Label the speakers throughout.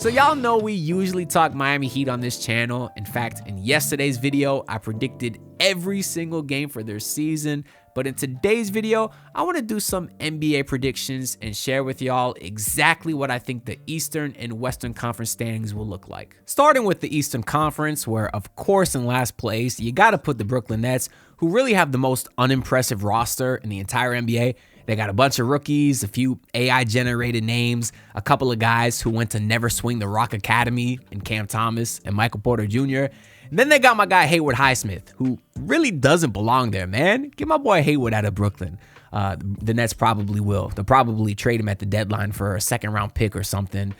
Speaker 1: So y'all know we usually talk Miami Heat on this channel. In fact, in yesterday's video, I predicted every single game for their season. But in today's video, I want to do some NBA predictions and share with y'all exactly what I think the Eastern and Western Conference standings will look like. Starting with the Eastern Conference, where of course in last place, you got to put the Brooklyn Nets, who really have the most unimpressive roster in the entire NBA. They got a bunch of rookies, a few AI-generated names, a couple of guys who went to Never Swing the Rock Academy in Cam Thomas and Michael Porter Jr. And then they got my guy Haywood Highsmith, who really doesn't belong there, man. Get my boy Haywood out of Brooklyn. The Nets probably will. They'll probably trade him at the deadline for a second-round pick or something,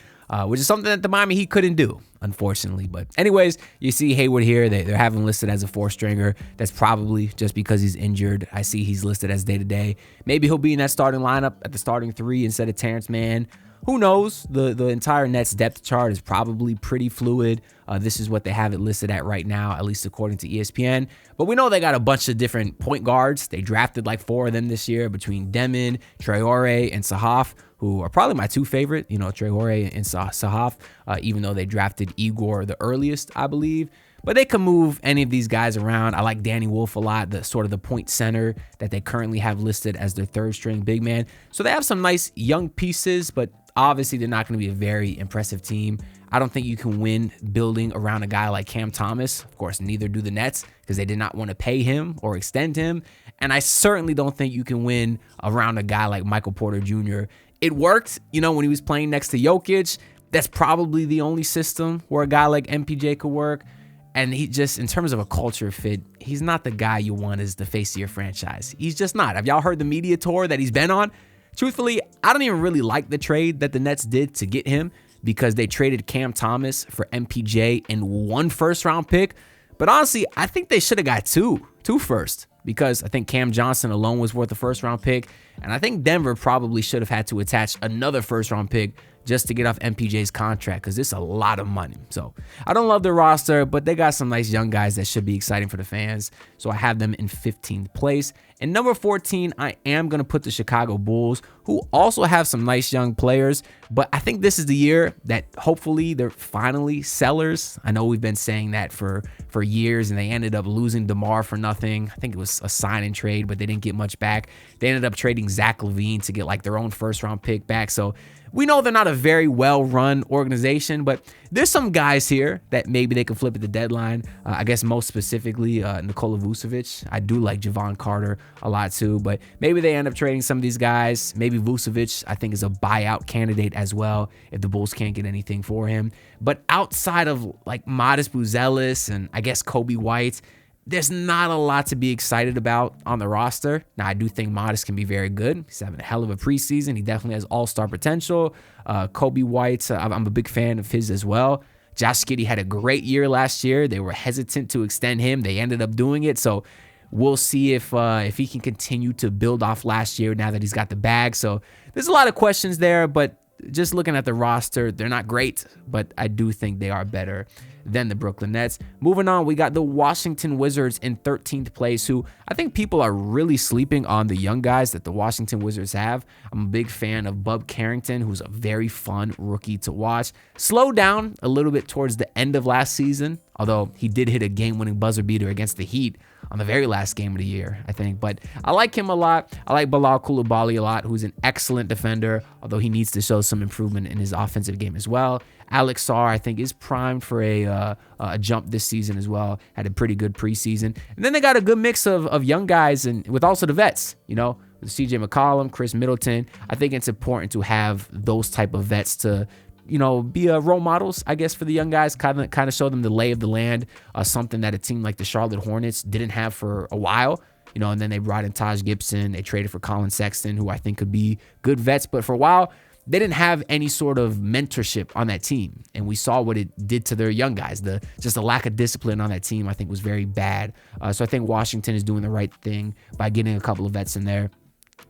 Speaker 1: which is something that the Miami Heat couldn't do, unfortunately. But anyways, you see Haywood here. They're having him listed as a four-stringer. That's probably just because he's injured. I see he's listed as day-to-day. Maybe he'll be in that starting lineup at the starting three instead of Terrence Mann. Who knows? The entire Nets depth chart is probably pretty fluid. This is what they have it listed at right now, at least according to ESPN. But we know they got a bunch of different point guards. They drafted like 4 of them this year between Demon, Traore, and Sahaf, who are probably my 2 favorite, Traore and Sahaf, even though they drafted Igor the earliest, I believe. But they can move any of these guys around. I like Danny Wolf a lot, the sort of the point center that they currently have listed as their 3rd string big man. So they have some nice young pieces, but obviously they're not going to be a very impressive team. I don't think you can win building around a guy like Cam Thomas. Of course, neither do the Nets because they did not want to pay him or extend him. And I certainly don't think you can win around a guy like Michael Porter Jr. It worked, when he was playing next to Jokic. That's probably the only system where a guy like MPJ could work. And he just, in terms of a culture fit, he's not the guy you want as the face of your franchise. He's just not. Have y'all heard the media tour that he's been on? Truthfully, I don't even really like the trade that the Nets did to get him because they traded Cam Thomas for MPJ and 1 first-round pick. But honestly, I think they should have got two first because I think Cam Johnson alone was worth a first-round pick. And I think Denver probably should have had to attach another first-round pick just to get off MPJ's contract because it's a lot of money. So I don't love the roster, but they got some nice young guys that should be exciting for the fans. So I have them in 15th place. And number 14, I am going to put the Chicago Bulls, who also have some nice young players. But I think this is the year that hopefully they're finally sellers. I know we've been saying that for years, and they ended up losing DeMar for nothing. I think it was a sign and trade, but they didn't get much back. They ended up trading Zach LaVine to get like their own first-round pick back. So we know they're not a very well-run organization, but there's some guys here that maybe they can flip at the deadline. I guess most specifically Nikola Vucevic. I do like Javon Carter a lot too, but maybe they end up trading some of these guys. Maybe Vucevic, I think, is a buyout candidate as well if the Bulls can't get anything for him. But outside of like Modest Buzelis and I guess Kobe White, there's not a lot to be excited about on the roster. Now, I do think Modest can be very good. He's having a hell of a preseason. He definitely has all-star potential. Kobe White, I'm a big fan of his as well. Josh Giddey had a great year last year. They were hesitant to extend him. They ended up doing it. So we'll see if he can continue to build off last year now that he's got the bag. So there's a lot of questions there, but just looking at the roster, they're not great, but I do think they are better than the Brooklyn Nets. Moving on, we got the Washington Wizards in 13th place, who I think people are really sleeping on the young guys that the Washington Wizards have. I'm a big fan of Bub Carrington, who's a very fun rookie to watch. Slowed down a little bit towards the end of last season, although he did hit a game-winning buzzer beater against the Heat on the very last game of the year, I think. But I like him a lot. I like Bilal Coulibaly a lot, who's an excellent defender, although he needs to show some improvement in his offensive game as well. Alex Sarr, I think, is primed for a jump this season as well. Had a pretty good preseason. And then they got a good mix of young guys and with also the vets, with CJ McCollum, Chris Middleton. I think it's important to have those type of vets to be role models, I guess, for the young guys, kind of show them the lay of the land, something that a team like the Charlotte Hornets didn't have for a while, and then they brought in Taj Gibson. They traded for Colin Sexton, who I think could be good vets, but for a while, they didn't have any sort of mentorship on that team, and we saw what it did to their young guys. Just the lack of discipline on that team, I think, was very bad. So I think Washington is doing the right thing by getting a couple of vets in there.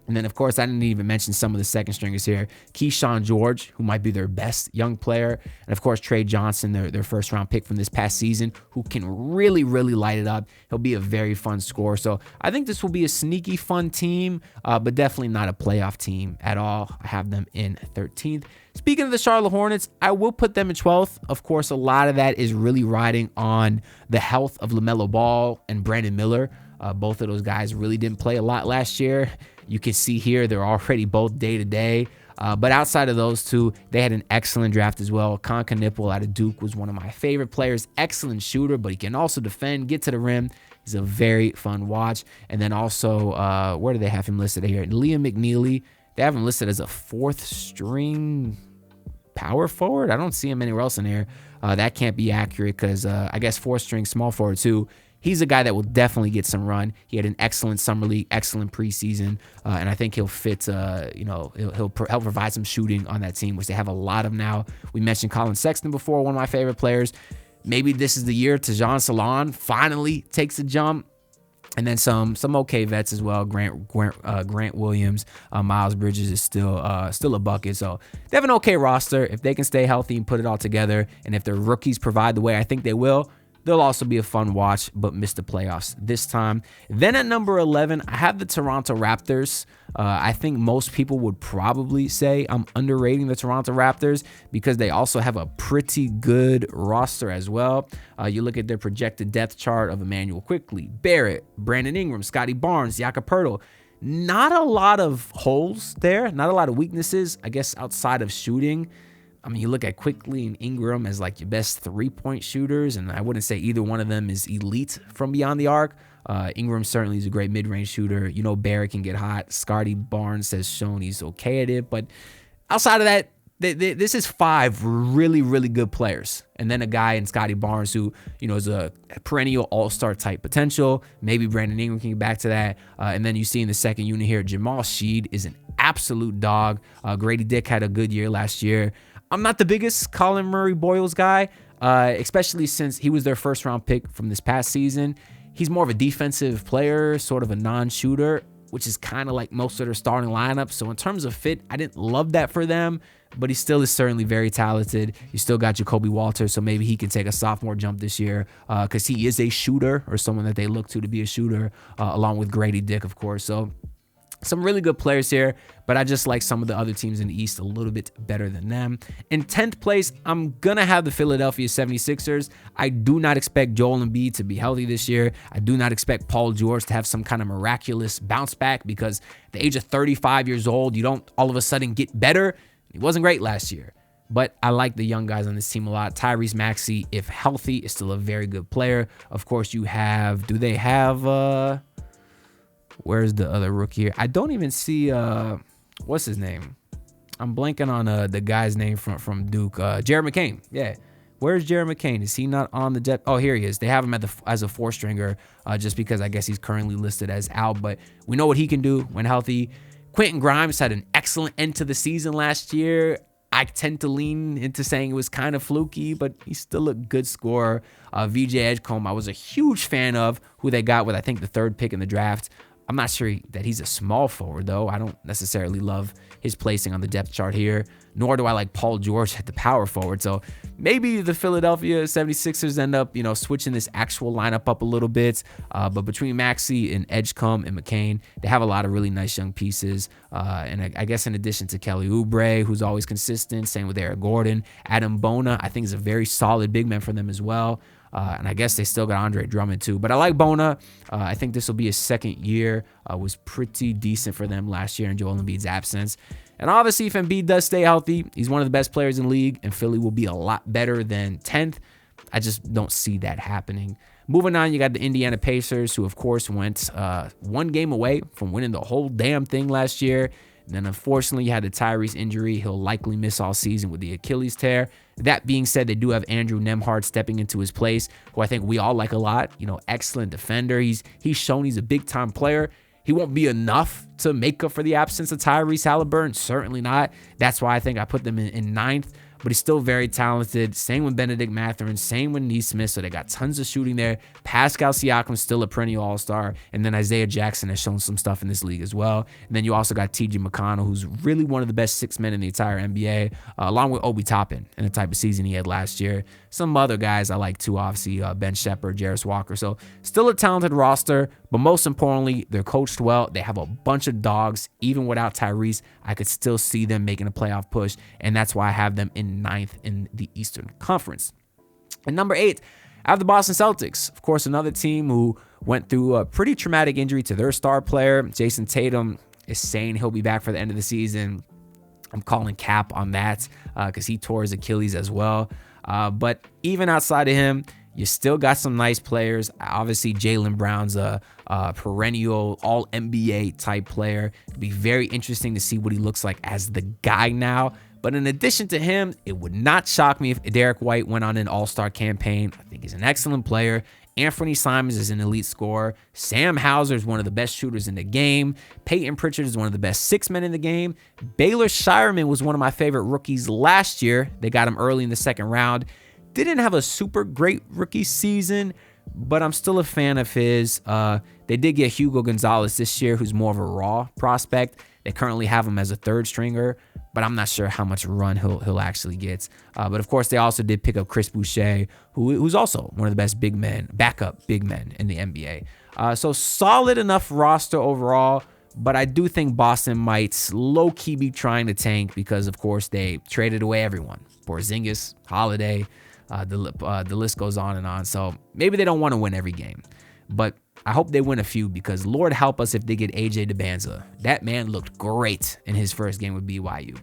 Speaker 1: And then, of course, I didn't even mention some of the second stringers here. Keyshawn George, who might be their best young player. And, of course, Trey Johnson, their first-round pick from this past season, who can really, really light it up. He'll be a very fun scorer. So I think this will be a sneaky, fun team, but definitely not a playoff team at all. I have them in 13th. Speaking of the Charlotte Hornets, I will put them in 12th. Of course, a lot of that is really riding on the health of LaMelo Ball and Brandon Miller. Both of those guys really didn't play a lot last year. You can see here they're already both day-to-day. But outside of those two, they had an excellent draft as well. Kon Knipple out of Duke was one of my favorite players. Excellent shooter, but he can also defend, get to the rim. He's a very fun watch. And then also, where do they have him listed here? Liam McNeely. They have him listed as a fourth-string power forward. I don't see him anywhere else in here. That can't be accurate because I guess fourth-string small forward too. He's a guy that will definitely get some run. He had an excellent summer league, excellent preseason, and I think he'll fit. He'll help provide some shooting on that team, which they have a lot of now. We mentioned Colin Sexton before, one of my favorite players. Maybe this is the year Tajon Salon finally takes a jump. And then some okay vets as well. Grant Williams, Miles Bridges is still a bucket. So they have an okay roster. If they can stay healthy and put it all together, and if their rookies provide the way I think they will, they'll also be a fun watch, but miss the playoffs this time. Then at number 11, I have the Toronto Raptors. I think most people would probably say I'm underrating the Toronto Raptors because they also have a pretty good roster as well. You look at their projected depth chart of Emmanuel Quickley, Barrett, Brandon Ingram, Scotty Barnes, Jakob Poeltl. Not a lot of holes there, not a lot of weaknesses, I guess, outside of shooting. I mean, you look at Quickley and Ingram as like your best three-point shooters, and I wouldn't say either one of them is elite from beyond the arc. Ingram certainly is a great mid-range shooter. You know, Barrett can get hot. Scotty Barnes has shown he's okay at it. But outside of that, this is five really, really good players. And then a guy in Scotty Barnes who, you know, is a perennial all-star type potential. Maybe Brandon Ingram can get back to that. And then you see in the second unit here, Jamal Sheed is an absolute dog. Grady Dick had a good year last year. I'm not the biggest Colin Murray Boyles guy, especially since he was their first round pick from this past season. He's more of a defensive player, sort of a non-shooter, which is kind of like most of their starting lineup. So in terms of fit, I didn't love that for them, but he still is certainly very talented. You still got Jacoby Walters, so maybe he can take a sophomore jump this year because he is a shooter or someone that they look to be a shooter, along with Grady Dick, of course. So some really good players here, but I just like some of the other teams in the East a little bit better than them. In 10th place, I'm going to have the Philadelphia 76ers. I do not expect Joel Embiid to be healthy this year. I do not expect Paul George to have some kind of miraculous bounce back because at the age of 35 years old, you don't all of a sudden get better. He wasn't great last year. But I like the young guys on this team a lot. Tyrese Maxey, if healthy, is still a very good player. Of course, you have, do they have... Where's the other rookie here? I don't even see, what's his name? I'm blanking on the guy's name from Duke. Jared McCain. Yeah. Where's Jared McCain? Is he not on the depth? Oh, here he is. They have him as a four-stringer just because I guess he's currently listed as out. But we know what he can do when healthy. Quentin Grimes had an excellent end to the season last year. I tend to lean into saying it was kind of fluky, but he's still a good scorer. VJ Edgecombe, I was a huge fan of, who they got with, I think, the third pick in the draft. I'm not sure that he's a small forward, though. I don't necessarily love his placing on the depth chart here, nor do I like Paul George at the power forward. So maybe the Philadelphia 76ers end up, you know, switching this actual lineup up a little bit. But between Maxey and Edgecombe and McCain, they have a lot of really nice young pieces. And I guess in addition to Kelly Oubre, who's always consistent, same with Eric Gordon. Adam Bona, I think, is a very solid big man for them as well. And I guess they still got Andre Drummond too. But I like Bona. I think this will be his second year. Was pretty decent for them last year in Joel Embiid's absence. And obviously, if Embiid does stay healthy, he's one of the best players in the league, and Philly will be a lot better than 10th. I just don't see that happening. Moving on, you got the Indiana Pacers, who, of course, went one game away from winning the whole damn thing last year. And then, unfortunately, you had the Tyrese injury. He'll likely miss all season with the Achilles tear. That being said, they do have Andrew Nembhard stepping into his place, who I think we all like a lot. You know, excellent defender. He's shown he's a big-time player. He won't be enough to make up for the absence of Tyrese Halliburton. Certainly not. That's why I think I put them in 9th. but he's still very talented. Same with Benedict Mathurin, same with Neesmith. So they got tons of shooting there. Pascal Siakam's still a perennial all-star. And then Isaiah Jackson has shown some stuff in this league as well. And then you also got TJ McConnell, who's really one of the best 6 men in the entire NBA, along with Obi Toppin and the type of season he had last year. Some other guys I like too, obviously, Ben Shepherd, Jarris Walker. So still a talented roster, but most importantly, they're coached well. They have a bunch of dogs. Even without Tyrese, I could still see them making a playoff push, and that's why I have them in 9th in the Eastern Conference. And number 8, I have the Boston Celtics. Of course, another team who went through a pretty traumatic injury to their star player. Jason Tatum is saying he'll be back for the end of the season. I'm calling cap on that because he tore his Achilles as well. But even outside of him, you still got some nice players. Obviously, Jaylen Brown's a perennial all-NBA type player. It'd be very interesting to see what he looks like as the guy now. But in addition to him, it would not shock me if Derek White went on an all-star campaign. I think he's an excellent player. Anthony Simons is an elite scorer. Sam Hauser is one of the best shooters in the game. Peyton Pritchard is one of the best 6 men in the game. Baylor Shireman was one of my favorite rookies last year. They got him early in the second round. Didn't have a super great rookie season, but I'm still a fan of his. They did get Hugo Gonzalez this year, who's more of a raw prospect. They currently have him as a 3rd stringer, but I'm not sure how much run he'll actually get. But of course, they also did pick up Chris Boucher, who's also one of the best backup big men in the NBA. So solid enough roster overall, but I do think Boston might low-key be trying to tank because, of course, they traded away everyone. Porzingis, Holiday, the list goes on and on. So maybe they don't want to win every game, but I hope they win a few because Lord help us if they get AJ DeBanza. That man looked great in his first game with BYU.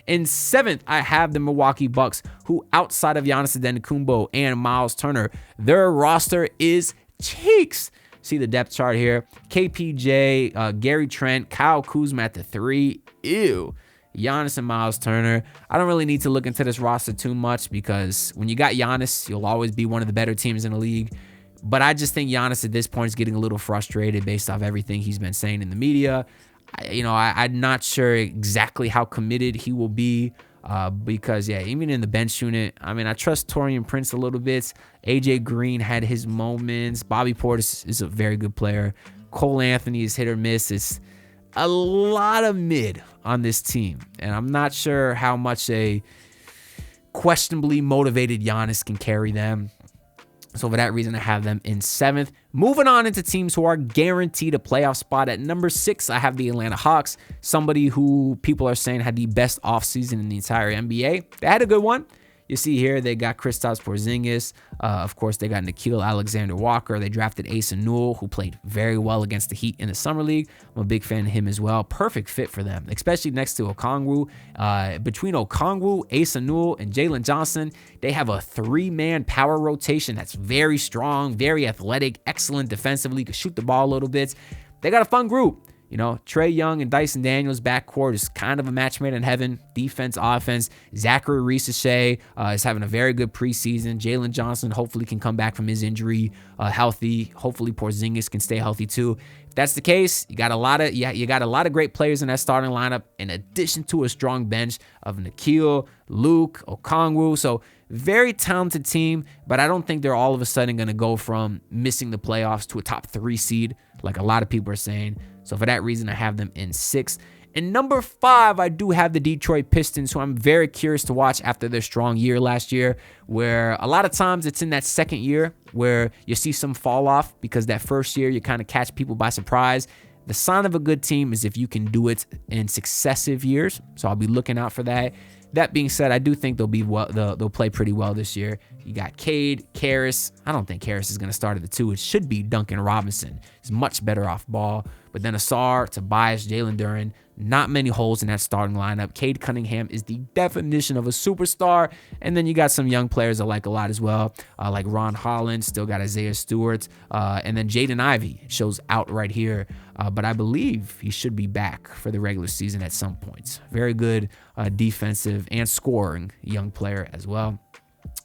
Speaker 1: In 7th, I have the Milwaukee Bucks, who outside of Giannis Antetokounmpo and Miles Turner, their roster is cheeks. See the depth chart here. KPJ, Gary Trent, Kyle Kuzma at the 3. Ew. Giannis and Miles Turner. I don't really need to look into this roster too much because when you got Giannis, you'll always be one of the better teams in the league. But I just think Giannis at this point is getting a little frustrated based off everything he's been saying in the media. I'm not sure exactly how committed he will be because, even in the bench unit, I trust Taurean Prince a little bit. AJ Green had his moments. Bobby Portis is a very good player. Cole Anthony is hit or miss. It's a lot of mid on this team, and I'm not sure how much a questionably motivated Giannis can carry them. So for that reason, I have them in 7th. Moving on into teams who are guaranteed a playoff spot. At number 6, I have the Atlanta Hawks, somebody who people are saying had the best offseason in the entire NBA. They had a good one. You see here, they got Kristaps Porzingis. Of course, they got Nickeil Alexander-Walker. They drafted Asa Newell, who played very well against the Heat in the Summer League. I'm a big fan of him as well. Perfect fit for them, especially next to Okongwu. Between Okongwu, Asa Newell, and Jalen Johnson, they have a 3-man power rotation that's very strong, very athletic, excellent defensively, can shoot the ball a little bit. They got a fun group. Trae Young and Dyson Daniels backcourt is kind of a match made in heaven. Defense, offense. Zachary Risache is having a very good preseason. Jalen Johnson hopefully can come back from his injury healthy. Hopefully Porzingis can stay healthy too. If that's the case, you got a lot of great players in that starting lineup, in addition to a strong bench of Nickeil, Luke, Okongwu. So very talented team, but I don't think they're all of a sudden going to go from missing the playoffs to a top 3 seed like a lot of people are saying. So for that reason, I have them in 6th. And number 5, I do have the Detroit Pistons, who I'm very curious to watch after their strong year last year, where a lot of times it's in that second year where you see some fall off because that first year you kind of catch people by surprise. The sign of a good team is if you can do it in successive years. So I'll be looking out for that. That being said, I do think they'll play pretty well this year. You got Cade, Karras. I don't think Karras is going to start at the 2. It should be Duncan Robinson. He's much better off ball. But then Asar, Tobias, Jalen Duren, not many holes in that starting lineup. Cade Cunningham is the definition of a superstar. And then you got some young players I like a lot as well, like Ron Holland, still got Isaiah Stewart. And then Jaden Ivey shows out right here. But I believe he should be back for the regular season at some point. Very good defensive and scoring young player as well.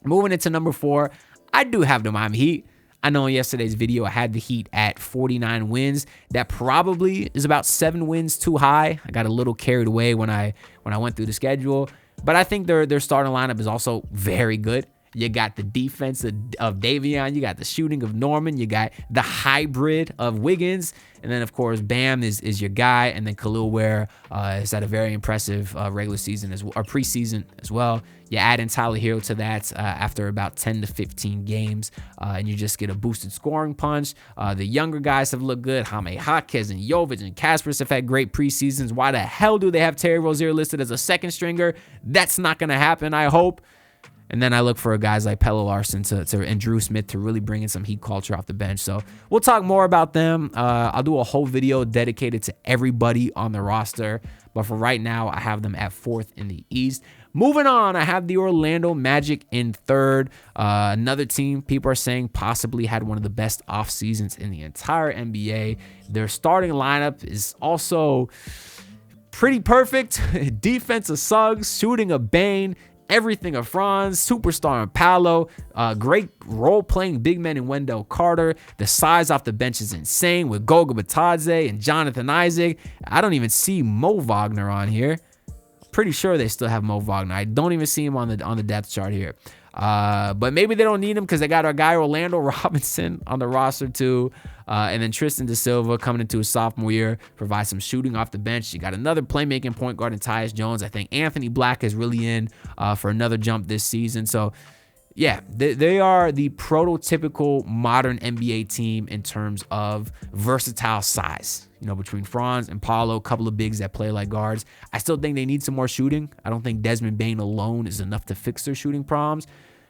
Speaker 1: Moving into number 4, I do have the Miami Heat. I know in yesterday's video, I had the Heat at 49 wins. That probably is about 7 wins too high. I got a little carried away when I went through the schedule. but I think their starting lineup is also very good. You got the defense of Davion. You got the shooting of Norman. You got the hybrid of Wiggins. And then, of course, Bam is your guy. And then Khalil Ware has had a very impressive regular season or preseason as well. You add in Tyler Hero to that after about 10 to 15 games, and you just get a boosted scoring punch. The younger guys have looked good. Jaime Jaquez and Jovic and Kaspers have had great preseasons. Why the hell do they have Terry Rozier listed as a second stringer? That's not going to happen, I hope. And then I look for guys like Pelle Larsson and Drew Smith to really bring in some heat culture off the bench. So we'll talk more about them. I'll do a whole video dedicated to everybody on the roster. But for right now, I have them at 4th in the East. Moving on, I have the Orlando Magic in 3rd. Another team people are saying possibly had one of the best off seasons in the entire NBA. Their starting lineup is also pretty perfect. Defense of Suggs, shooting of Bane, everything of Franz, superstar in Paolo, great role-playing big men in Wendell Carter. The size off the bench is insane with Goga Bitadze and Jonathan Isaac. I don't even see Mo Wagner on here. Pretty sure they still have Mo Wagner. I don't even see him on the depth chart here. But maybe they don't need him because they got our guy Orlando Robinson on the roster too. And then Tristan Da Silva coming into his sophomore year, provides some shooting off the bench. You got another playmaking point guard in Tyus Jones. I think Anthony Black is really in for another jump this season. So yeah, they are the prototypical modern NBA team in terms of versatile size. You know, between Franz and Paolo, a couple of bigs that play like guards. I still think they need some more shooting. I don't think Desmond Bane alone is enough to fix their shooting problems.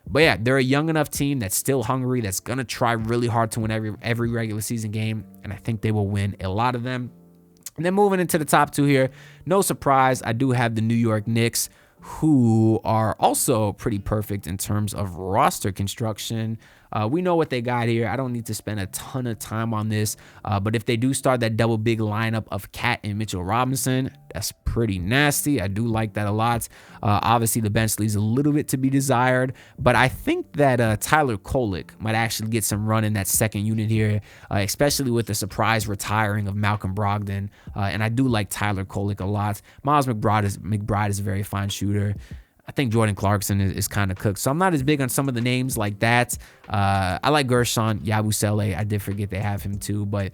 Speaker 1: But yeah, they're a young enough team that's still hungry, that's going to try really hard to win every regular season game, and I think they will win a lot of them. And then moving into the top 2 here, no surprise, I do have the New York Knicks, who are also pretty perfect in terms of roster construction. We know what they got here. I don't need to spend a ton of time on this, but if they do start that double big lineup of Cat and Mitchell Robinson, that's pretty nasty. I do like that a lot. Obviously, the bench leaves a little bit to be desired, but I think that Tyler Kolek might actually get some run in that second unit here, especially with the surprise retiring of Malcolm Brogdon, and I do like Tyler Kolek a lot. Miles McBride is a very fine shooter. I think Jordan Clarkson is kind of cooked. So I'm not as big on some of the names like that. I like Gershon Yabusele. I did forget they have him too. But,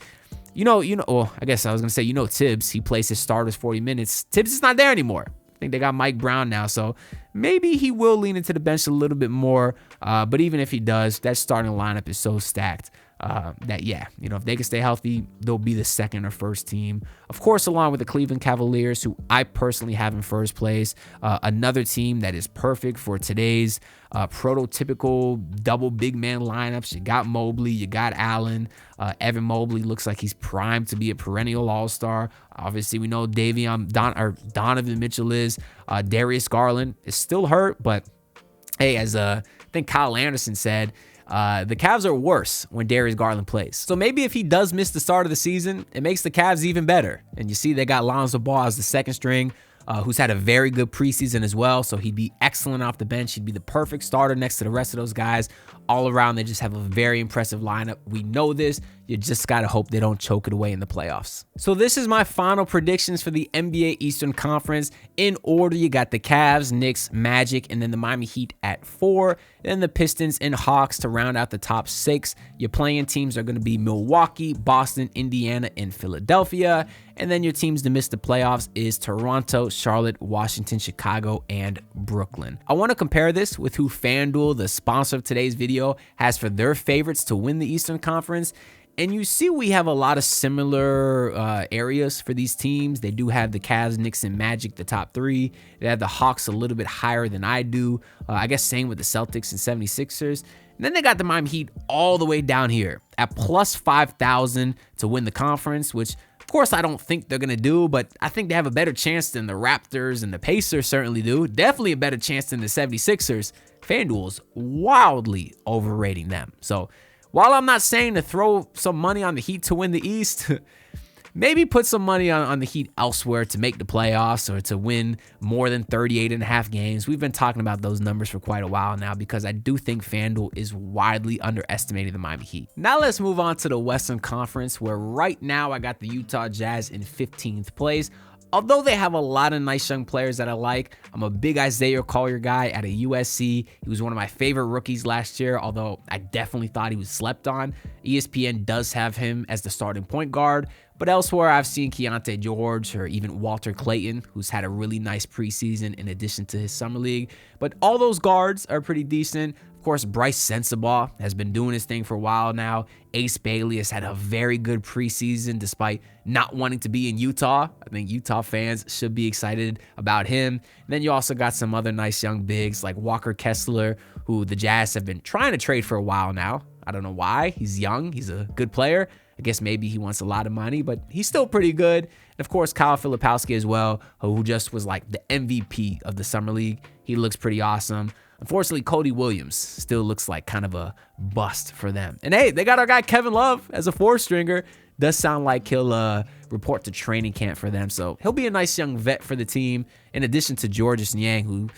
Speaker 1: well, I guess I was going to say, Tibbs. He plays his starters 40 minutes. Tibbs is not there anymore. I think they got Mike Brown now. So maybe he will lean into the bench a little bit more. But even if he does, that starting lineup is so stacked. If they can stay healthy, they'll be the second or first team. Of course, along with the Cleveland Cavaliers, who I personally have in first place. Another team that is perfect for today's prototypical double big man lineups. You got Mobley, you got Allen. Evan Mobley looks like he's primed to be a perennial all-star. Obviously, we know Donovan Mitchell is. Darius Garland is still hurt, but hey, as I think Kyle Anderson said, the Cavs are worse when Darius Garland plays. So maybe if he does miss the start of the season, it makes the Cavs even better. And you see they got Lonzo Ball as the second string, who's had a very good preseason as well. So he'd be excellent off the bench. He'd be the perfect starter next to the rest of those guys. All around, they just have a very impressive lineup. We know this. You just got to hope they don't choke it away in the playoffs. So this is my final predictions for the NBA Eastern Conference. In order, you got the Cavs, Knicks, Magic, and then the Miami Heat at 4. Then the Pistons and Hawks to round out the top 6. Your playing teams are going to be Milwaukee, Boston, Indiana, and Philadelphia. And then your teams to miss the playoffs is Toronto, Charlotte, Washington, Chicago, and Brooklyn. I want to compare this with who FanDuel, the sponsor of today's video, has for their favorites to win the Eastern Conference. And you see we have a lot of similar areas for these teams. They do have the Cavs, Knicks, and Magic, the top 3. They have the Hawks a little bit higher than I do. I guess same with the Celtics and 76ers. And then they got the Miami Heat all the way down here at plus 5,000 to win the conference, which of course I don't think they're going to do, but I think they have a better chance than the Raptors and the Pacers certainly do. Definitely a better chance than the 76ers. FanDuel's wildly overrating them. So while I'm not saying to throw some money on the Heat to win the East, maybe put some money on the Heat elsewhere to make the playoffs or to win more than 38.5 games. We've been talking about those numbers for quite a while now because I do think FanDuel is widely underestimating the Miami Heat. Now let's move on to the Western Conference, where right now I got the Utah Jazz in 15th place. although they have a lot of nice young players that I like, I'm a big Isaiah Collier guy at a USC. He was one of my favorite rookies last year, although I definitely thought he was slept on. ESPN does have him as the starting point guard, but elsewhere I've seen Keontae George or even Walter Clayton, who's had a really nice preseason in addition to his summer league. But all those guards are pretty decent. Of course, Bryce Sensabaugh has been doing his thing for a while now. Ace Bailey has had a very good preseason despite not wanting to be in Utah. I think Utah fans should be excited about him. And then you also got some other nice young bigs like Walker Kessler, who the Jazz have been trying to trade for a while now. I don't know why. He's young. He's a good player. I guess maybe he wants a lot of money, but he's still pretty good. And of course, Kyle Filipowski as well, who just was like the MVP of the Summer League. He looks pretty awesome. Unfortunately, Cody Williams still looks like kind of a bust for them. And hey, they got our guy Kevin Love as a 4-stringer. Does sound like he'll report to training camp for them. So he'll be a nice young vet for the team, in addition to Georges Niang, who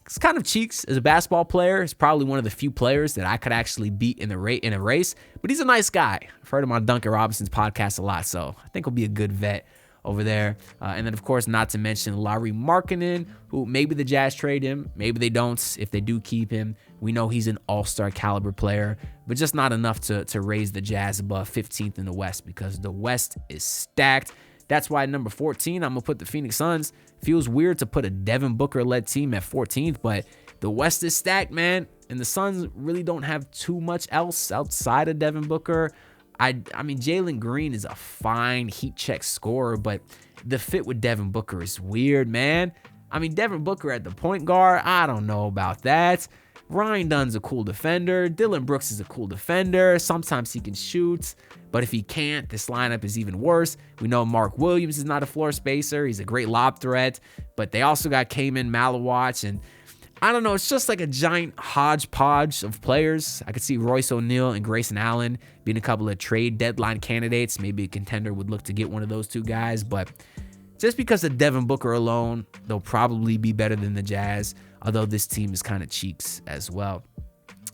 Speaker 1: is kind of cheeks as a basketball player. He's probably one of the few players that I could actually beat in a race. But he's a nice guy. I've heard him on Duncan Robinson's podcast a lot, so I think he'll be a good vet over there. And then, of course, not to mention Lauri Markkanen, who maybe the Jazz trade him, maybe they don't. If they do keep him, we know he's an all-star caliber player, but just not enough to raise the Jazz above 15th in the West, because the West is stacked. That's why at number 14, I'm going to put the Phoenix Suns. Feels weird to put a Devin Booker-led team at 14th, but the West is stacked, man, and the Suns really don't have too much else outside of Devin Booker. I mean, Jalen Green is a fine heat check scorer, but the fit with Devin Booker is weird, man. I mean, Devin Booker at the point guard, I don't know about that. Ryan Dunn's a cool defender. Dylan Brooks is a cool defender. Sometimes he can shoot, but if he can't, this lineup is even worse. We know Mark Williams is not a floor spacer. He's a great lob threat, but they also got Kaman Malawach, and I don't know, it's just like a giant hodgepodge of players. I could see Royce O'Neal and Grayson Allen being a couple of trade deadline candidates. Maybe a contender would look to get one of those two guys, but just because of Devin Booker alone, they'll probably be better than the Jazz, although this team is kind of cheeks as well.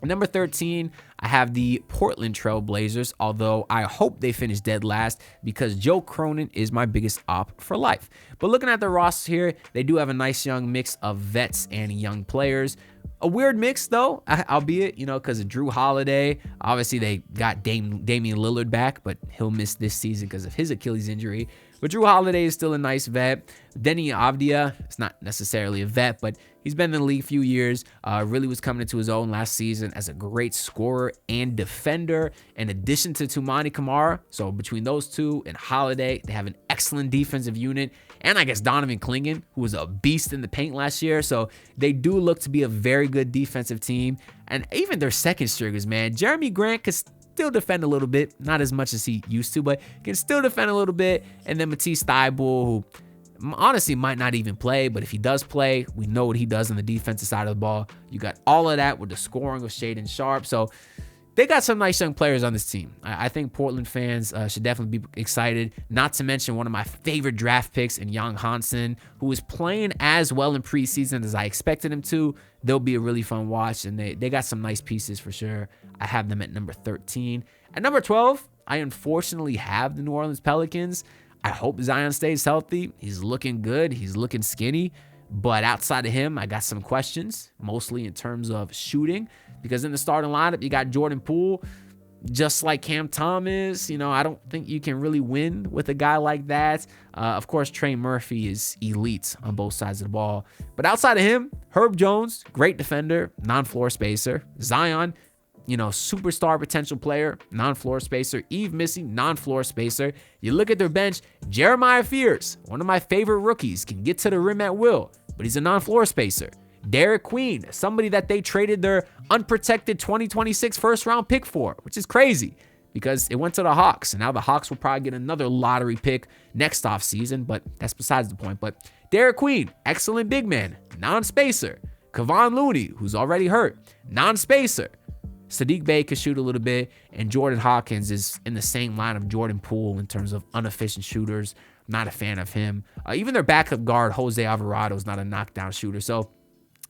Speaker 1: Number 13, I have the Portland Trail Blazers, although I hope they finish dead last because Joe Cronin is my biggest op for life. But looking at the roster here, they do have a nice young mix of vets and young players. A weird mix, though, albeit, because of Drew Holiday. Obviously, they got Damian Lillard back, but he'll miss this season because of his Achilles injury. But Drew Holiday is still a nice vet. Deni Avdija is not necessarily a vet, but he's been in the league a few years. Really was coming into his own last season as a great scorer and defender, in addition to Toumani Camara. So between those two and Holiday, they have an excellent defensive unit. And I guess Donovan Clingan, who was a beast in the paint last year. So they do look to be a very good defensive team. And even their second stringers, man. Jeremy Grant could still defend a little bit. Not as much as he used to, but can still defend a little bit. And then Matisse Thybulle, who honestly might not even play, but if he does play, we know what he does on the defensive side of the ball. You got all of that with the scoring of Shaedon Sharpe. So they got some nice young players on this team. I think Portland fans should definitely be excited. Not to mention one of my favorite draft picks in Young Hansen, who is playing as well in preseason as I expected him to. They'll be a really fun watch, and they got some nice pieces for sure. I have them at number 13. At number 12, I unfortunately have the New Orleans Pelicans. I hope Zion stays healthy. He's looking good. He's looking skinny. But outside of him, I got some questions, mostly in terms of shooting. Because in the starting lineup, you got Jordan Poole, just like Cam Thomas. I don't think you can really win with a guy like that. Of course, Trey Murphy is elite on both sides of the ball. But outside of him, Herb Jones, great defender, non-floor spacer. Zion, superstar potential player, non-floor spacer. Yves Missi, non-floor spacer. You look at their bench, Jeremiah Fears, one of my favorite rookies, can get to the rim at will, but he's a non-floor spacer. Derek Queen, somebody that they traded their unprotected 2026 first-round pick for, which is crazy because it went to the Hawks, and now the Hawks will probably get another lottery pick next offseason, but that's besides the point. But Derek Queen, excellent big man, non-spacer. Kevon Looney, who's already hurt, non-spacer. Sadiq Bey could shoot a little bit, and Jordan Hawkins is in the same line of Jordan Poole in terms of inefficient shooters. I'm not a fan of him. Even their backup guard, Jose Alvarado, is not a knockdown shooter. So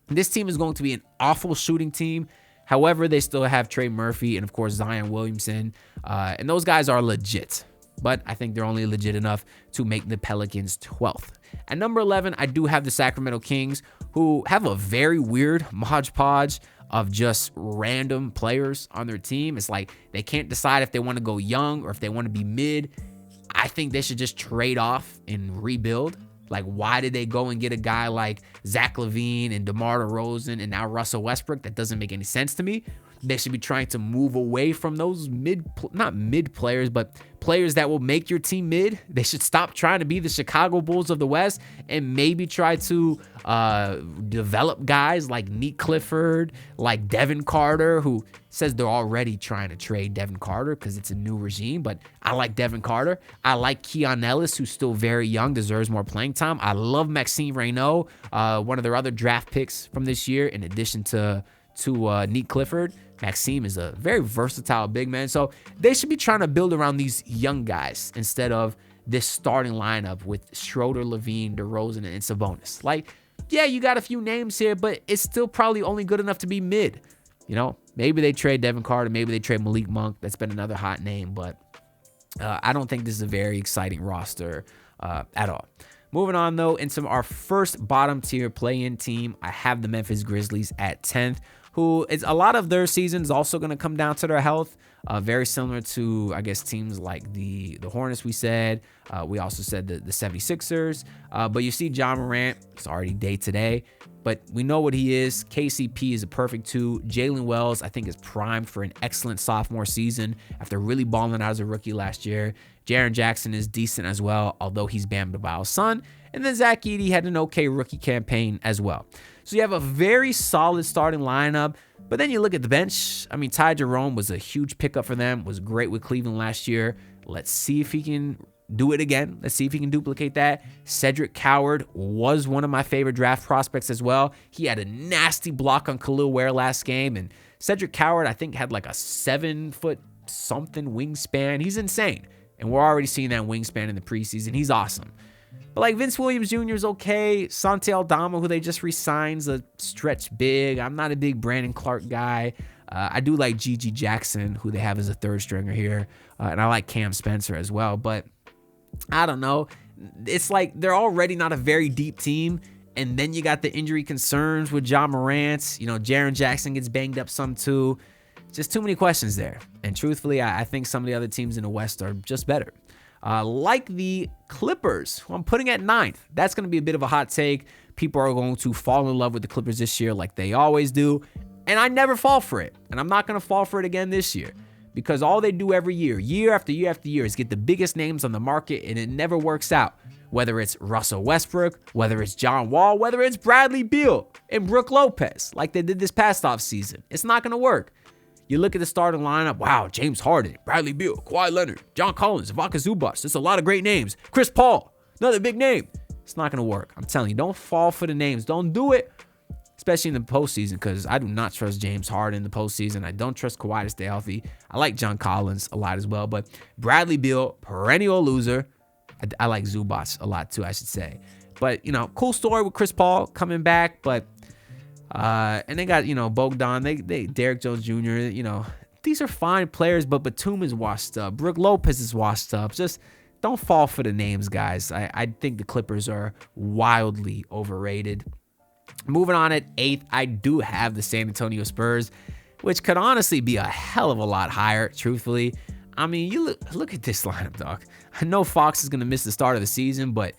Speaker 1: this team is going to be an awful shooting team. However, they still have Trey Murphy and, of course, Zion Williamson. And those guys are legit. But I think they're only legit enough to make the Pelicans 12th. At number 11, I do have the Sacramento Kings, who have a very weird hodgepodge of just random players on their team. It's like they can't decide if they want to go young or if they want to be mid. I think they should just trade off and rebuild. Like, why did they go and get a guy like Zach LaVine and DeMar DeRozan and now Russell Westbrook? That doesn't make any sense to me. They should be trying to move away from those not mid players, but players that will make your team mid. They should stop trying to be the Chicago Bulls of the West and maybe try to develop guys like Nick Clifford, like Devin Carter, who says they're already trying to trade Devin Carter because it's a new regime. But I like Devin Carter. I like Keon Ellis, who's still very young, deserves more playing time. I love Maxime Reynaud, one of their other draft picks from this year, in addition to Nick Clifford. Maxime is a very versatile big man. So they should be trying to build around these young guys instead of this starting lineup with Schroeder, LaVine, DeRozan, and Sabonis. Like, yeah, you got a few names here, but it's still probably only good enough to be mid. You know, maybe they trade Devin Carter. Maybe they trade Malik Monk. That's been another hot name, but I don't think this is a very exciting roster at all. Moving on, though, into our first bottom tier play-in team, I have the Memphis Grizzlies at 10th, who is a lot of their season is also going to come down to their health. Very similar to, I guess, teams like the Hornets we said. We also said the 76ers. But you see Ja Morant, it's already day to day. But we know what he is. KCP is a perfect 2. Jalen Wells, I think, is primed for an excellent sophomore season after really balling out as a rookie last year. Jaren Jackson is decent as well, although he's Bam Adebayo's son. And then Zach Edey had an okay rookie campaign as well. So you have a very solid starting lineup. But then you look at the bench. I mean, Ty Jerome was a huge pickup for them, was great with Cleveland last year. Let's see if he can do it again. Let's see if he can duplicate that. Cedric Coward was one of my favorite draft prospects as well. He had a nasty block on Khalil Ware last game. And Cedric Coward, I think, had like a 7-foot-something wingspan. He's insane. And we're already seeing that wingspan in the preseason. He's awesome. But like Vince Williams Jr. is okay. Santi Aldama, who they just re-signed, is a stretch big. I'm not a big Brandon Clark guy. I do like Gigi Jackson, who they have as a third stringer here. And I like Cam Spencer as well. But I don't know. It's like they're already not a very deep team. And then you got the injury concerns with Ja Morant. You know, Jaren Jackson gets banged up some too. Just too many questions there. And truthfully, I think some of the other teams in the West are just better. Like the Clippers, who I'm putting at 9th. That's going to be a bit of a hot take. People are going to fall in love with the Clippers this year like they always do. And I never fall for it. And I'm not going to fall for it again this year. Because all they do every year, year after year after year, is get the biggest names on the market, and it never works out. Whether it's Russell Westbrook, whether it's John Wall, whether it's Bradley Beal and Brook Lopez, like they did this past offseason. It's not going to work. You look at the starting lineup, wow, James Harden, Bradley Beal, Kawhi Leonard, John Collins, Ivica Zubac. There's a lot of great names. Chris Paul, another big name. It's not going to work. I'm telling you, don't fall for the names. Don't do it, especially in the postseason, because I do not trust James Harden in the postseason. I don't trust Kawhi to stay healthy. I like John Collins a lot as well, but Bradley Beal, perennial loser. I like Zubac a lot too, I should say. But, you know, cool story with Chris Paul coming back, but and they got, you know, Bogdan, they Derrick Jones Jr., you know, these are fine players, but Batum is washed up. Brook Lopez is washed up. Just don't fall for the names, guys. I think the Clippers are wildly overrated. Moving on at 8th, I do have the San Antonio Spurs, which could honestly be a hell of a lot higher, truthfully. I mean, you look at this lineup, dog. I know Fox is going to miss the start of the season, but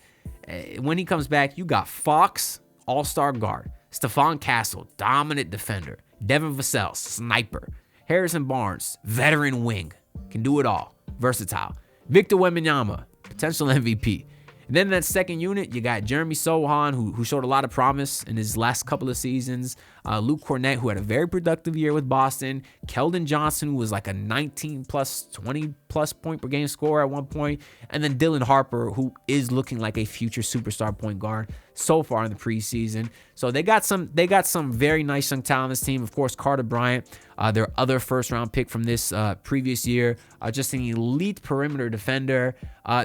Speaker 1: when he comes back, you got Fox, all-star guard. Stephon Castle, dominant defender. Devin Vassell, sniper. Harrison Barnes, veteran wing. Can do it all. Versatile. Victor Wembanyama, potential MVP. And then in that second unit, you got Jeremy Sohan, who showed a lot of promise in his last couple of seasons. Luke Cornett, who had a very productive year with Boston. Keldon Johnson, who was like a 19-plus, 20-plus point per game scorer at one point. And then Dylan Harper, who is looking like a future superstar point guard so far in the preseason. So they got some very nice young talent on this team. Of course, Carter Bryant, their other first-round pick from this previous year. Just an elite perimeter defender.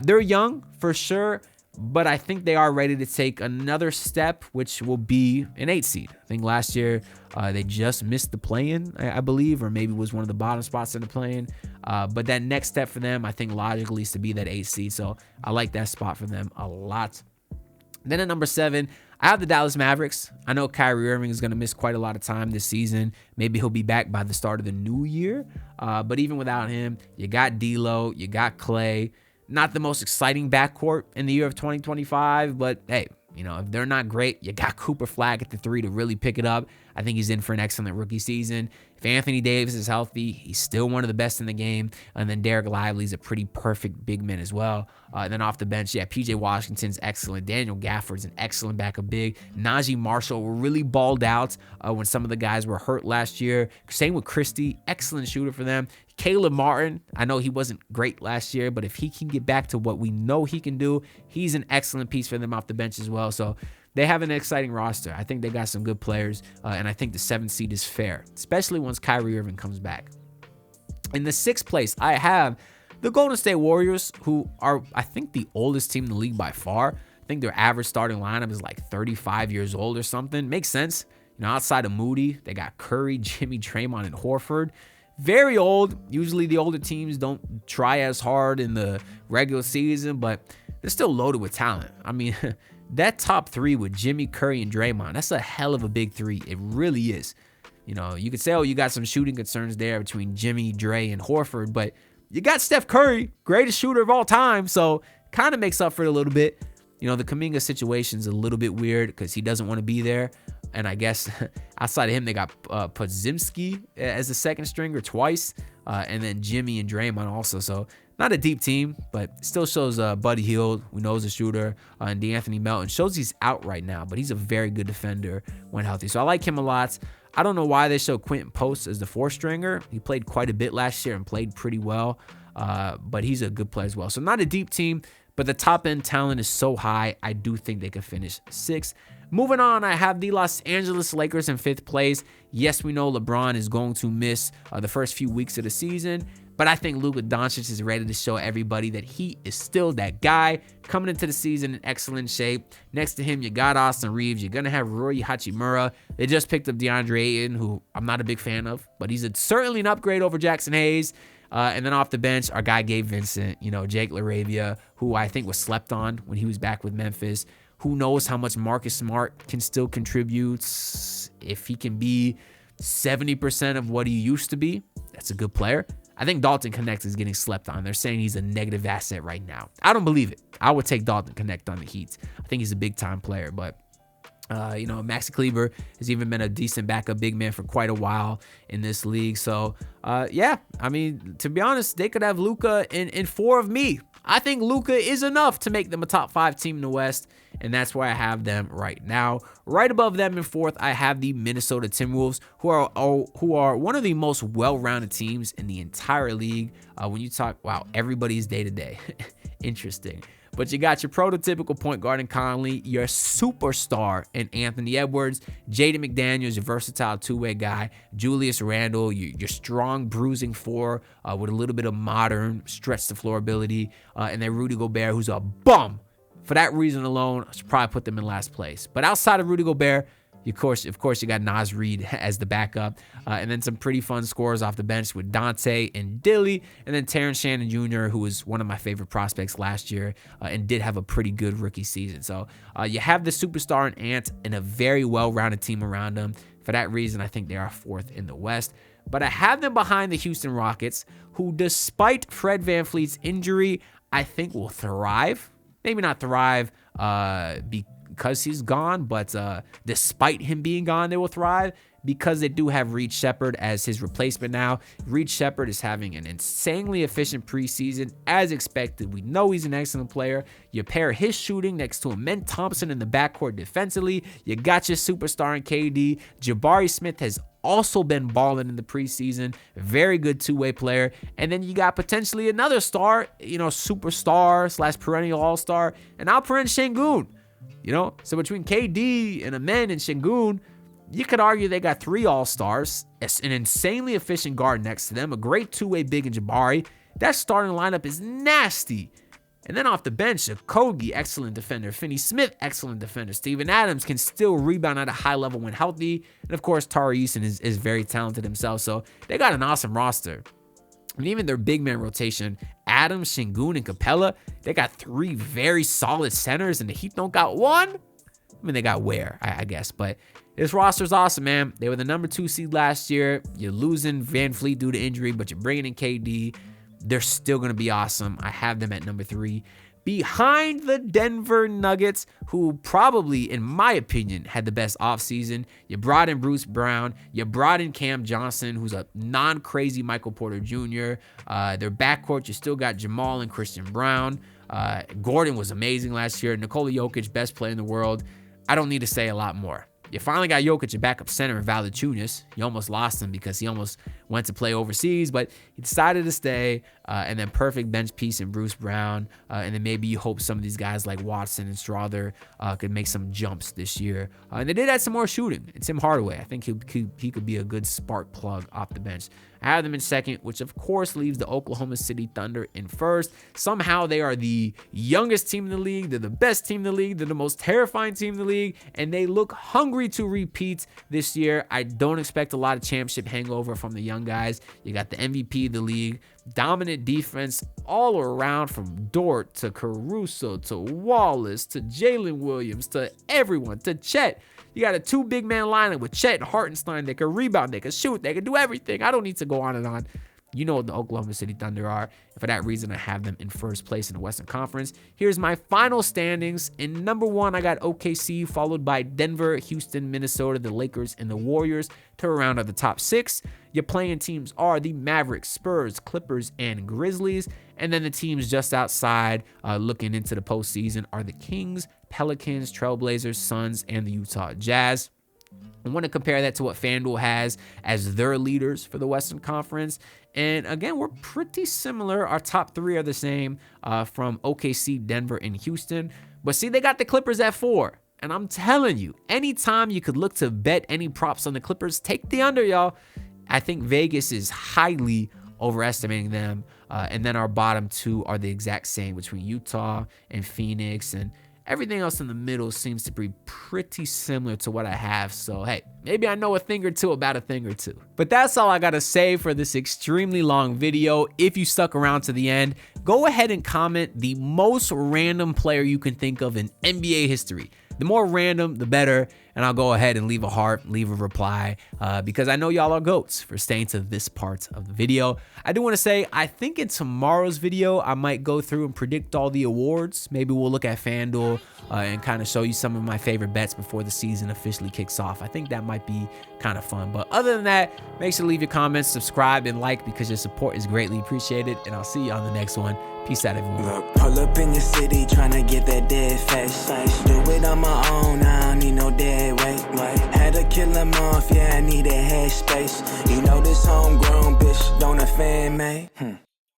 Speaker 1: They're young, for sure. But I think they are ready to take another step, which will be an 8 seed. I think last year they just missed the play-in, I believe, or maybe was one of the bottom spots in the play-in. But that next step for them, I think logically is to be that 8 seed. So I like that spot for them a lot. Then at number 7, I have the Dallas Mavericks. I know Kyrie Irving is going to miss quite a lot of time this season. Maybe he'll be back by the start of the new year. But even without him, you got D'Lo, you got Clay. Not the most exciting backcourt in the year of 2025, but hey, if they're not great, you got Cooper Flag at the 3 to really pick it up. I think he's in for an excellent rookie season. If Anthony Davis is healthy, he's still one of the best in the game. And then Derek Lively's a pretty perfect big man as well. And then off the bench, PJ Washington's excellent. Daniel Gafford's an excellent backup big. Najee Marshall really balled out when some of the guys were hurt last year. Same with Christie, excellent shooter for them. Caleb Martin, I know he wasn't great last year, but if he can get back to what we know he can do, he's an excellent piece for them off the bench as well. So they have an exciting roster. I think they got some good players, and I think the 7th seed is fair, especially once Kyrie Irving comes back. In the 6th place, I have the Golden State Warriors, who are, I think, the oldest team in the league by far. I think their average starting lineup is like 35 years old or something. Makes sense. Outside of Moody, they got Curry, Jimmy, Draymond, and Horford. Very old. Usually the older teams don't try as hard in the regular season, but they're still loaded with talent. I mean, that top 3 with Jimmy, Curry, and Draymond, that's a hell of a big 3. It really is. You could say, you got some shooting concerns there between Jimmy, Dre, and Horford, but you got Steph Curry, greatest shooter of all time, so kind of makes up for it a little bit. The Kuminga situation's a little bit weird because he doesn't want to be there. And I guess outside of him, they got Podziemski as the second stringer twice. And then Jimmy and Draymond also. So not a deep team, but still shows Buddy Hield, who knows a shooter, and DeAnthony Melton. Shows he's out right now, but he's a very good defender when healthy. So I like him a lot. I don't know why they show Quentin Post as the 4th stringer. He played quite a bit last year and played pretty well. But he's a good player as well. So not a deep team, but the top end talent is so high. I do think they could finish 6th. Moving on, I have the Los Angeles Lakers in 5th place. Yes, we know LeBron is going to miss the first few weeks of the season, but I think Luka Doncic is ready to show everybody that he is still that guy coming into the season in excellent shape. Next to him, you got Austin Reeves. You're going to have Rui Hachimura. They just picked up DeAndre Ayton, who I'm not a big fan of, but he's certainly an upgrade over Jackson Hayes. And then off the bench, our guy Gabe Vincent, Jake LaRavia, who I think was slept on when he was back with Memphis. Who knows how much Marcus Smart can still contribute? If he can be 70% of what he used to be, that's a good player. I think Dalton Connect is getting slept on. They're saying he's a negative asset right now. I don't believe it. I would take Dalton Connect on the Heat. I think he's a big-time player, but Maxi Kleber has even been a decent backup big man for quite a while in this league. So, to be honest, they could have Luka in 4 of me. I think Luka is enough to make them a top 5 team in the West, and that's where I have them right now. Right above them in 4th, I have the Minnesota Timberwolves, who are one of the most well-rounded teams in the entire league. When you talk, wow, everybody's day-to-day. Interesting. But you got your prototypical point guard in Conley, your superstar in Anthony Edwards, Jaden McDaniels, your versatile 2-way guy, Julius Randle, your strong bruising 4 with a little bit of modern stretch the floor ability, and then Rudy Gobert, who's a bum. For that reason alone, I should probably put them in last place. But outside of Rudy Gobert, of course, you got Naz Reid as the backup, and then some pretty fun scores off the bench with Dante and Dilly, and then Terrence Shannon Jr., who was one of my favorite prospects last year and did have a pretty good rookie season. So you have the superstar in Ant and a very well-rounded team around them. For that reason, I think they are 4th in the West. But I have them behind the Houston Rockets, who, despite Fred VanVleet's injury, I think will thrive. Maybe not thrive because he's gone, but despite him being gone, they will thrive because they do have Reed Shepherd as his replacement now. Reed Shepherd is having an insanely efficient preseason, as expected. We know he's an excellent player. You pair his shooting next to Amen Thompson in the backcourt defensively. You got your superstar in KD. Jabari Smith has also been balling in the preseason. Very good 2-way player. And then you got potentially another star, superstar / perennial all-star, and Alperen Sengun. So between KD and Amen and Sengun, you could argue they got 3 all-stars, an insanely efficient guard next to them, a great 2-way big in Jabari. That starting lineup is nasty. And then off the bench, Okogie, excellent defender. Finney Smith, excellent defender. Steven Adams can still rebound at a high level when healthy. And of course, Tari Eason is very talented himself. So they got an awesome roster. And even their big man rotation Adams, Şengün, and Capella. They got 3 very solid centers, and the Heat don't got one. I mean, they got Ware, I guess, but this roster's awesome, man. They were the number 2 seed last year. You're losing Van Fleet due to injury, but you're bringing in KD. They're still going to be awesome. I have them at number 3. Behind the Denver Nuggets, who probably, in my opinion, had the best offseason. You brought in Bruce Brown. You brought in Cam Johnson, who's a non-crazy Michael Porter Jr. Their backcourt, you still got Jamal and Christian Brown. Gordon was amazing last year. Nikola Jokic, best player in the world. I don't need to say a lot more. You finally got Jokic, your backup center, in Valanciunas. You almost lost him because he almost went to play overseas, but he decided to stay. And then perfect bench piece in Bruce Brown. And then maybe you hope some of these guys like Watson and Strother could make some jumps this year. And they did add some more shooting. And Tim Hardaway, I think he could be a good spark plug off the bench. I have them in second, which of course leaves the Oklahoma City Thunder in first. Somehow they are the youngest team in the league. They're the best team in the league. They're the most terrifying team in the league. And they look hungry to repeat this year. I don't expect a lot of championship hangover from the young guys. You got the MVP of the league. Dominant defense all around, from Dort to Caruso to Wallace to Jalen Williams to everyone to Chet. You got a 2 big man lineup with Chet and Hartenstein. They can rebound, they can shoot, they can do everything. I don't need to go on and on. You know what the Oklahoma City Thunder are. And for that reason, I have them in first place in the Western Conference. Here's my final standings. In number 1, I got OKC, followed by Denver, Houston, Minnesota, the Lakers, and the Warriors to round out the top 6. Your playing teams are the Mavericks, Spurs, Clippers, and Grizzlies. And then the teams just outside looking into the postseason are the Kings, Pelicans, Trailblazers, Suns, and the Utah Jazz. I want to compare that to what FanDuel has as their leaders for the Western Conference. And again, we're pretty similar. Our top 3 are the same from OKC, Denver, and Houston. But see, they got the Clippers at 4. And I'm telling you, anytime you could look to bet any props on the Clippers, take the under, y'all. I think Vegas is highly overestimating them. And then our bottom 2 are the exact same between Utah and Phoenix, and everything else in the middle seems to be pretty similar to what I have. So, hey, maybe I know a thing or two about a thing or two. But that's all I got to say for this extremely long video. If you stuck around to the end, go ahead and comment the most random player you can think of in NBA history. The more random, the better. And I'll go ahead and leave a heart, leave a reply, because I know y'all are GOATs for staying to this part of the video. I do want to say, I think in tomorrow's video, I might go through and predict all the awards. Maybe we'll look at FanDuel and kind of show you some of my favorite bets before the season officially kicks off. I think that might be kind of fun. But other than that, make sure to leave your comments, subscribe, and like, because your support is greatly appreciated. And I'll see you on the next one. Peace out, everyone.
Speaker 2: Look, pull up in your city, tryna get that dead face. Do it on my own, I don't need no dead weight. Had to kill him off, yeah, I need a head space. You know this homegrown bitch don't offend me.